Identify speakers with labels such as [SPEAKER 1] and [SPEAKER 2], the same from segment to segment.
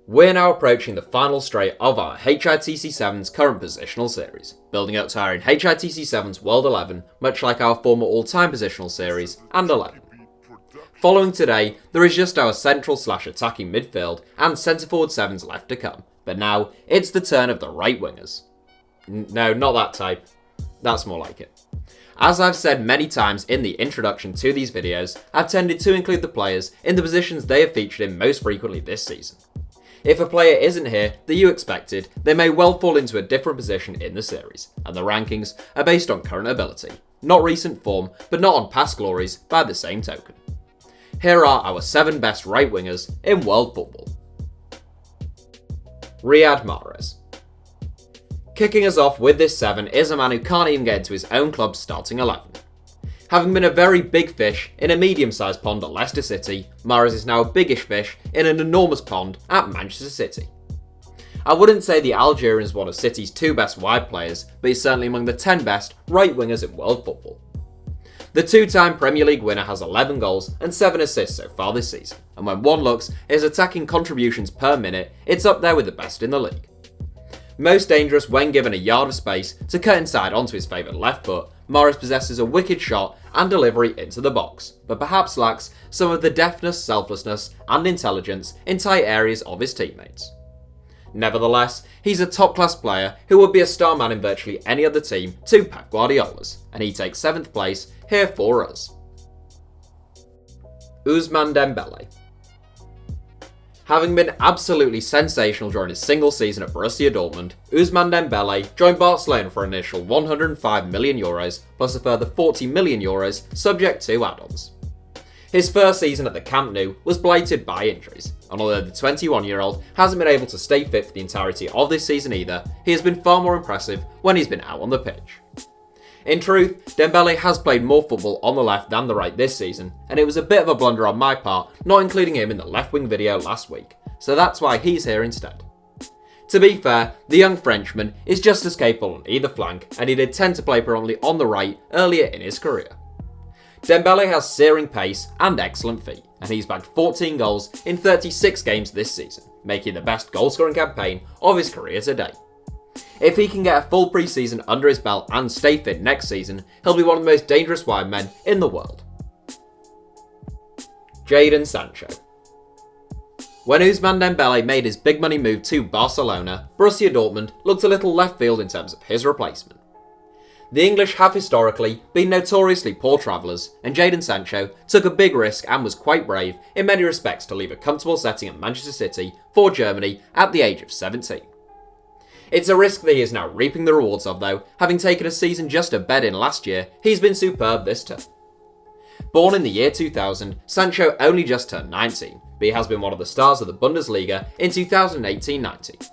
[SPEAKER 1] We're now approaching the final straight of our HITC Sevens current positional series, building up to our HITC Sevens World 11, much like our former all-time positional series and 11. Following today, there is just our central/attacking midfield and centre-forward sevens left to come, but now it's the turn of the right wingers. No, not that type. That's more like it. As I've said many times in the introduction to these videos, I've tended to include the players in the positions they have featured in most frequently this season. If a player isn't here that you expected, they may well fall into a different position in the series, and the rankings are based on current ability, not recent form, but not on past glories by the same token. Here are our 7 best right wingers in world football. Riyad Mahrez. Kicking us off with this 7 is a man who can't even get into his own club's starting 11. Having been a very big fish in a medium-sized pond at Leicester City, Mahrez is now a biggish fish in an enormous pond at Manchester City. I wouldn't say the Algerian is one of City's 2 best wide players, but he's certainly among the 10 best right wingers in world football. The 2-time Premier League winner has 11 goals and 7 assists so far this season, and when one looks at his attacking contributions per minute, it's up there with the best in the league. Most dangerous when given a yard of space to cut inside onto his favourite left foot, Mahrez possesses a wicked shot and delivery into the box, but perhaps lacks some of the deftness, selflessness and intelligence in tight areas of his teammates. Nevertheless, he's a top-class player who would be a star man in virtually any other team to Pep Guardiola's, and he takes 7th place here for us. Ousmane Dembele. Having been absolutely sensational during his single season at Borussia Dortmund, Ousmane Dembele joined Barcelona for an initial €105 million plus a further €40 million subject to add-ons. His first season at the Camp Nou was blighted by injuries, and although the 21-year-old hasn't been able to stay fit for the entirety of this season either, he has been far more impressive when he's been out on the pitch. In truth, Dembele has played more football on the left than the right this season, and it was a bit of a blunder on my part not including him in the left wing video last week, so that's why he's here instead. To be fair, the young Frenchman is just as capable on either flank, and he did tend to play predominantly on the right earlier in his career. Dembele has searing pace and excellent feet, and he's bagged 14 goals in 36 games this season, making the best goal-scoring campaign of his career to date. If he can get a full pre-season under his belt and stay fit next season, he'll be one of the most dangerous wide men in the world. Jadon Sancho. When Ousmane Dembele made his big money move to Barcelona, Borussia Dortmund looked a little left field in terms of his replacement. The English have historically been notoriously poor travellers, and Jadon Sancho took a big risk and was quite brave in many respects to leave a comfortable setting at Manchester City for Germany at the age of 17. It's a risk that he is now reaping the rewards of though, having taken a season just a bed in last year, he's been superb this term. Born in the year 2000, Sancho only just turned 19, but he has been one of the stars of the Bundesliga in 2018-19.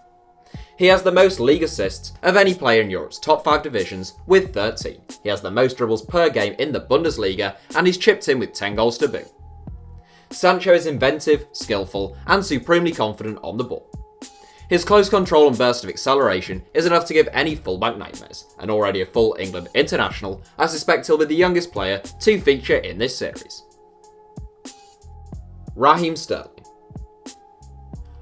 [SPEAKER 1] He has the most league assists of any player in Europe's top 5 divisions with 13. He has the most dribbles per game in the Bundesliga, and he's chipped in with 10 goals to boot. Sancho is inventive, skillful, and supremely confident on the ball. His close control and burst of acceleration is enough to give any fullback nightmares, and already a full England international, I suspect he'll be the youngest player to feature in this series. Raheem Sterling.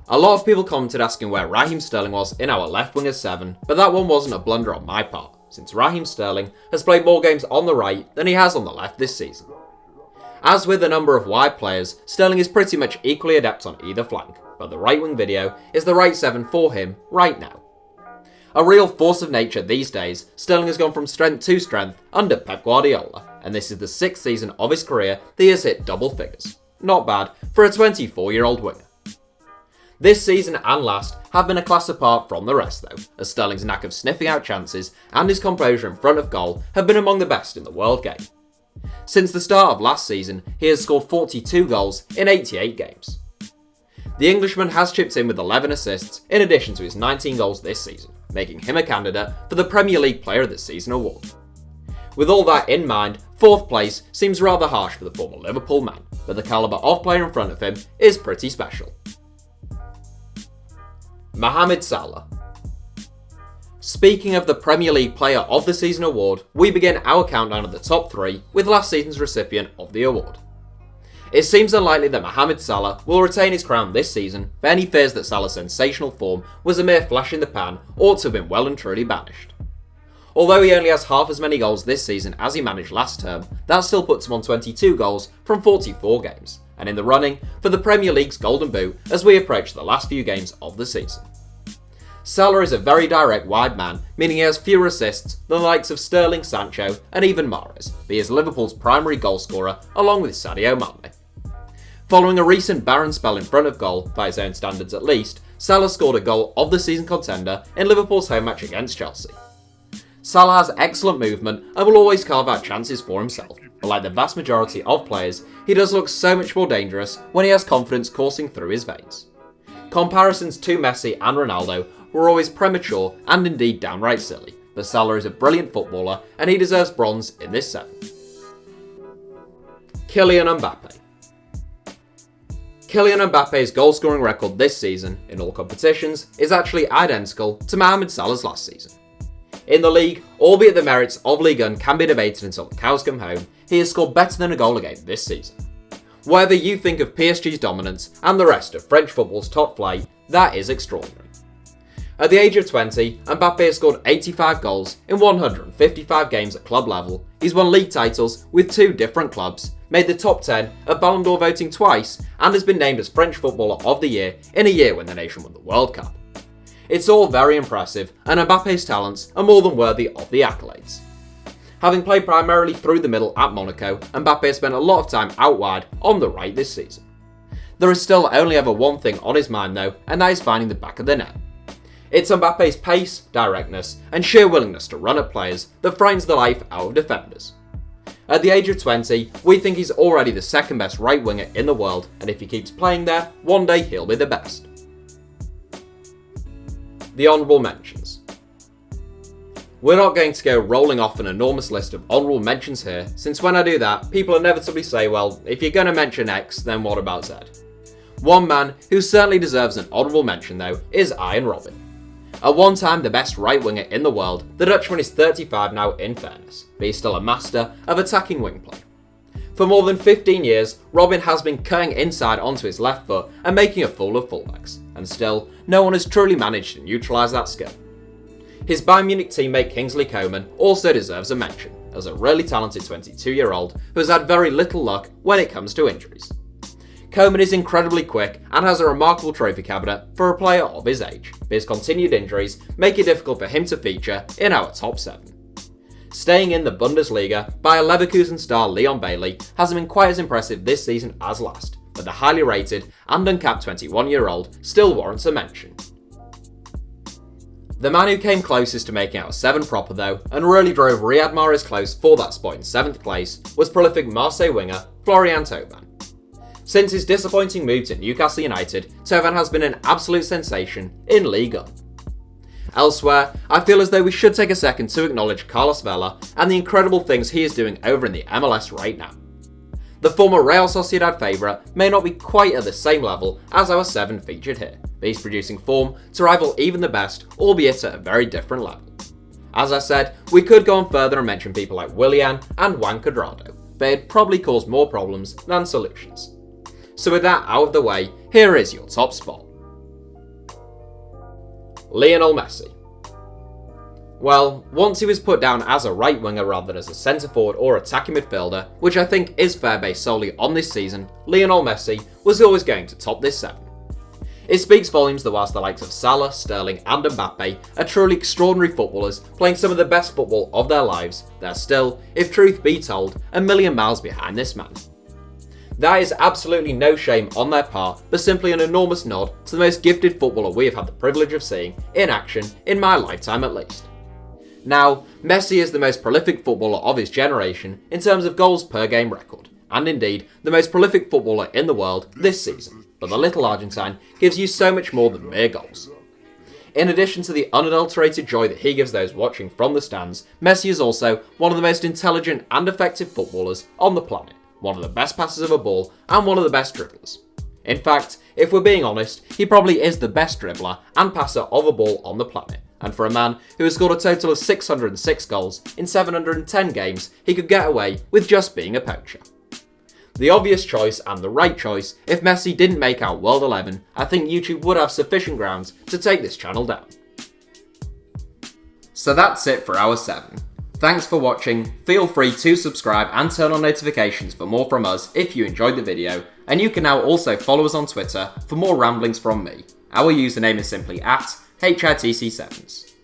[SPEAKER 1] A lot of people commented asking where Raheem Sterling was in our left winger 7, but that one wasn't a blunder on my part, since Raheem Sterling has played more games on the right than he has on the left this season. As with a number of wide players, Sterling is pretty much equally adept on either flank, but the right wing video is the right 7 for him right now. A real force of nature these days, Sterling has gone from strength to strength under Pep Guardiola, and this is the 6th season of his career that he has hit double figures. Not bad for a 24-year-old winger. This season and last have been a class apart from the rest though, as Sterling's knack of sniffing out chances and his composure in front of goal have been among the best in the world game. Since the start of last season, he has scored 42 goals in 88 games. The Englishman has chipped in with 11 assists in addition to his 19 goals this season, making him a candidate for the Premier League Player of the Season award. With all that in mind, 4th place seems rather harsh for the former Liverpool man, but the calibre of player in front of him is pretty special. Mohamed Salah. Speaking of the Premier League Player of the Season award, we begin our countdown of the top 3 with last season's recipient of the award. It seems unlikely that Mohamed Salah will retain his crown this season, but any fears that Salah's sensational form was a mere flash in the pan ought to have been well and truly banished. Although he only has half as many goals this season as he managed last term, that still puts him on 22 goals from 44 games, and in the running for the Premier League's Golden Boot as we approach the last few games of the season. Salah is a very direct wide man, meaning he has fewer assists than the likes of Sterling, Sancho and even Mahrez, but he is Liverpool's primary goal scorer along with Sadio Mane. Following a recent barren spell in front of goal, by his own standards at least, Salah scored a goal of the season contender in Liverpool's home match against Chelsea. Salah has excellent movement and will always carve out chances for himself, but like the vast majority of players, he does look so much more dangerous when he has confidence coursing through his veins. Comparisons to Messi and Ronaldo were always premature and indeed downright silly, but Salah is a brilliant footballer and he deserves bronze in this 7. Kylian Mbappe. Kylian Mbappe's goal-scoring record this season, in all competitions, is actually identical to Mohamed Salah's last season. In the league, albeit the merits of Ligue 1 can be debated until the cows come home, he has scored better than a goal a game this season. Whatever you think of PSG's dominance and the rest of French football's top flight, that is extraordinary. At the age of 20, Mbappe has scored 85 goals in 155 games at club level, he's won league titles with 2 different clubs, made the top 10 at Ballon d'Or voting twice, and has been named as French Footballer of the Year in a year when the nation won the World Cup. It's all very impressive, and Mbappe's talents are more than worthy of the accolades. Having played primarily through the middle at Monaco, Mbappe has spent a lot of time out wide on the right this season. There is still only ever one thing on his mind though, and that is finding the back of the net. It's Mbappe's pace, directness, and sheer willingness to run at players that frightens the life out of defenders. At the age of 20, we think he's already the second best right winger in the world, and if he keeps playing there, one day he'll be the best. The honourable mentions. We're not going to go rolling off an enormous list of honourable mentions here, since when I do that, people inevitably say, well, if you're going to mention X, then what about Z? One man who certainly deserves an honourable mention though is Arjen Robben. At one time the best right winger in the world, the Dutchman is 35 now in fairness, but he's still a master of attacking wing play. For more than 15 years, Robben has been cutting inside onto his left foot and making a fool of fullbacks, and still, no one has truly managed to neutralise that skill. His Bayern Munich teammate Kingsley Coman also deserves a mention, as a really talented 22-year-old who has had very little luck when it comes to injuries. Coman is incredibly quick and has a remarkable trophy cabinet for a player of his age, but his continued injuries make it difficult for him to feature in our top 7. Staying in the Bundesliga, Bayer Leverkusen star Leon Bailey hasn't been quite as impressive this season as last, but the highly rated and uncapped 21-year-old still warrants a mention. The man who came closest to making out a 7 proper though, and really drove Riyad Mahrez close for that spot in 7th place, was prolific Marseille winger Florian Thauvin. Since his disappointing move to Newcastle United, Thauvin has been an absolute sensation in Ligue 1. Elsewhere, I feel as though we should take a second to acknowledge Carlos Vela and the incredible things he is doing over in the MLS right now. The former Real Sociedad favourite may not be quite at the same level as our 7 featured here, but he's producing form to rival even the best, albeit at a very different level. As I said, we could go on further and mention people like Willian and Juan Cuadrado, but it'd probably cause more problems than solutions. So with that out of the way, here is your top spot. Lionel Messi. Well, once he was put down as a right winger rather than as a centre forward or attacking midfielder, which I think is fair based solely on this season, Lionel Messi was always going to top this 7. It speaks volumes that whilst the likes of Salah, Sterling and Mbappe are truly extraordinary footballers playing some of the best football of their lives, they're still, if truth be told, a million miles behind this man. That is absolutely no shame on their part, but simply an enormous nod to the most gifted footballer we have had the privilege of seeing in action in my lifetime at least. Now, Messi is the most prolific footballer of his generation in terms of goals per game record, and indeed the most prolific footballer in the world this season, but the little Argentine gives you so much more than mere goals. In addition to the unadulterated joy that he gives those watching from the stands, Messi is also one of the most intelligent and effective footballers on the planet. One of the best passers of a ball, and one of the best dribblers. In fact, if we're being honest, he probably is the best dribbler and passer of a ball on the planet, and for a man who has scored a total of 606 goals in 710 games, he could get away with just being a poacher. the obvious choice and the right choice. If Messi didn't make our World 11, I think YouTube would have sufficient grounds to take this channel down. So that's it for our 7. Thanks for watching, feel free to subscribe and turn on notifications for more from us if you enjoyed the video, and you can now also follow us on Twitter for more ramblings from me. Our username is simply @HITC Sevens.